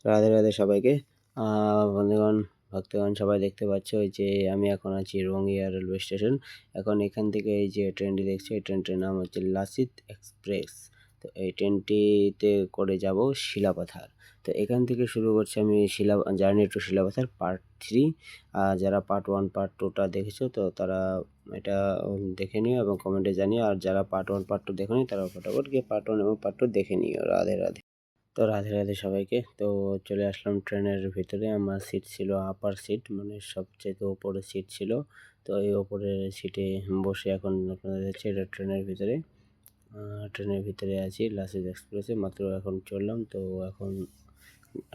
রাধে রাধে সবাইকে। বন্ধুগণ, ভক্তগণ সবাই দেখতে পাচ্ছ ওই যে আমি এখন আছি রঙ্গিয়া রেলওয়ে স্টেশন। এখন এখান থেকে এই যে ট্রেনটি দেখছি, এই ট্রেনটির নাম হচ্ছে লাসিত এক্সপ্রেস। তো এই ট্রেনটিতে করে যাব শিলাপাথার। তো এখান থেকে শুরু করছি আমি জার্নি টু শিলাপাথার পার্ট 3। যারা পার্ট 1 পার্ট 2টা দেখেছো তো তারা এটা দেখে নিও এবং কমেন্টে জানিও। আর যারা পার্ট 1 পার্ট 2 দেখোনি তারা ফটাফট গিয়ে পার্ট 1 এবং পার্ট 2 দেখে নিও। রাধে রাধে। তো রাধে রাধে সবাইকে। তো চলে আসলাম ট্রেনের ভিতরে। আমার সিট ছিল আপার সিট, মানে সবচেয়ে উপরের সিট ছিল। তো এই ওপরের সিটে বসে এখন আপনাদের হচ্ছে এটা ট্রেনের ভিতরে আছি লাসিত এক্সপ্রেসে। মাত্র এখন চললাম। তো এখন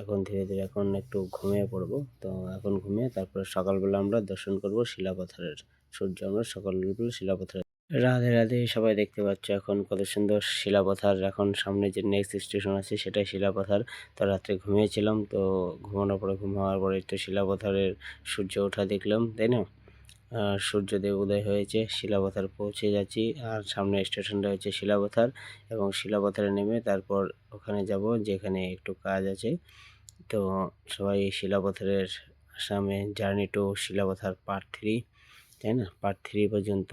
এখন ধীরে ধীরে এখন একটু ঘুমিয়ে পড়বো। তো এখন ঘুমিয়ে তারপরে সকালবেলা আমরা দর্শন করব শিলাপাথরের সূর্য। আমরা সকালবেলা শিলাপাথরের রাধে রাধে সবাই দেখতে পাচ্ছ এখন কত সুন্দর শিলাপাথর। এখন সামনে যে নেক্সট স্টেশন আছে সেটাই শিলাপাথর। তো রাত্রে ঘুমিয়েছিলাম, তো ঘুমানোর পরে ঘুম হওয়ার পরে একটু শিলাপাথরের সূর্য ওঠা দেখলাম, তাই না? সূর্যদেব উদয় হয়েছে, শিলাপাথর পৌঁছে যাচ্ছি। আর সামনে স্টেশনটা হচ্ছে শিলাপাথর এবং শিলাপাথরে নেমে তারপর ওখানে যাব যেখানে একটু কাজ আছে। তো সবাই শিলাপাথরের সামনে জার্নি টু শিলাপাথর পার্ট 3, তাই না? পার্ট 3 পর্যন্ত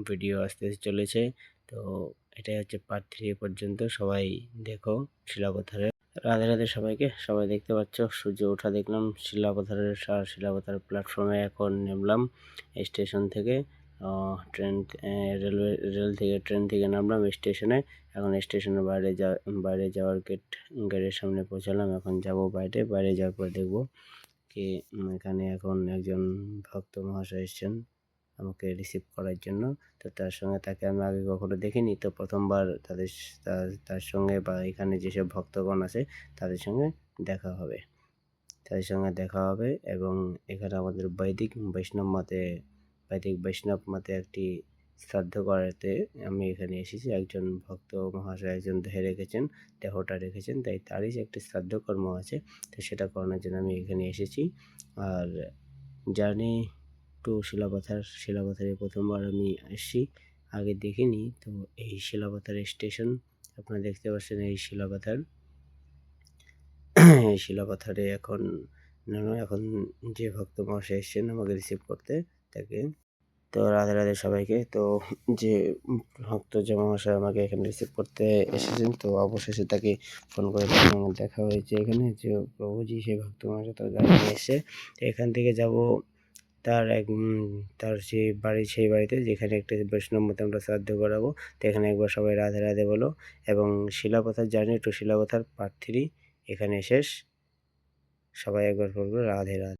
ভিডিও আসতে চলেছে। তো এটাই হচ্ছে পার্ট 3 পর্যন্ত। সবাই দেখো শিলাপাথরের। রাধে রাধে সবাইকে। সবাই দেখতে পাচ্ছ সূর্য ওঠা দেখলাম শিলাপাথরের। শিলাপাথর প্ল্যাটফর্মে এখন নামলাম স্টেশন থেকে। ট্রেন থেকে নামলাম স্টেশনে। এখন স্টেশনের বাইরে যাওয়ার গেটের সামনে পৌঁছালাম। এখন যাব বাইরে যাওয়ার পর দেখব কি এখানে এখন একজন ভক্ত মহাশয় এসছেন আমাকে রিসিভ করার জন্য। তো তাকে আমি আগে কখনো দেখিনি। তো প্রথমবার তার সঙ্গে বা এখানে যেসব ভক্তগণ আছে তাদের সঙ্গে দেখা হবে এবং এখানে আমাদের বৈষ্ণব মতে একটি শ্রাদ্ধ করাতে আমি এখানে এসেছি। একজন ভক্ত মহাশয় একজন দেহটা রেখেছেন, তাই তারই যে একটি শ্রাদ্ধ কর্ম আছে, তো সেটা করানোর জন্য আমি এখানে এসেছি। আর জার্নি টু শিলাপাথরে প্রথমবার আমি এসেছি, আগে দেখিনি। তো এই শিলাপাথর স্টেশন আপনারা দেখতে পাচ্ছেন। এই শিলাপাথরে এখন যে ভক্ত মহাশয় এসেছেন আমাকে রিসিভ করতে তাকে। তো রাধে রাধে সবাইকে। তো যে ভক্ত যে মহাশয় আমাকে এখানে রিসিভ করতে এসেছেন, তো অবশেষে তাকে ফোন করে তার সঙ্গে দেখা হয়েছে এখানে। যে প্রভুজি সেই ভক্ত মহাশয় তার গাড়ি নিয়ে এসে এখান থেকে যাব তার সেই বাড়িতে যেখানে একটা বৈষ্ণব মতে আমরা শ্রাদ্ধ করাবো। তো এখানে একবার সবাই রাধে রাধে বলো। এবং শিলাপাথর জার্নি টু শিলাপাথর পার্ট 3 এখানে শেষ। সবাই একবার বলবো রাধে রাধে।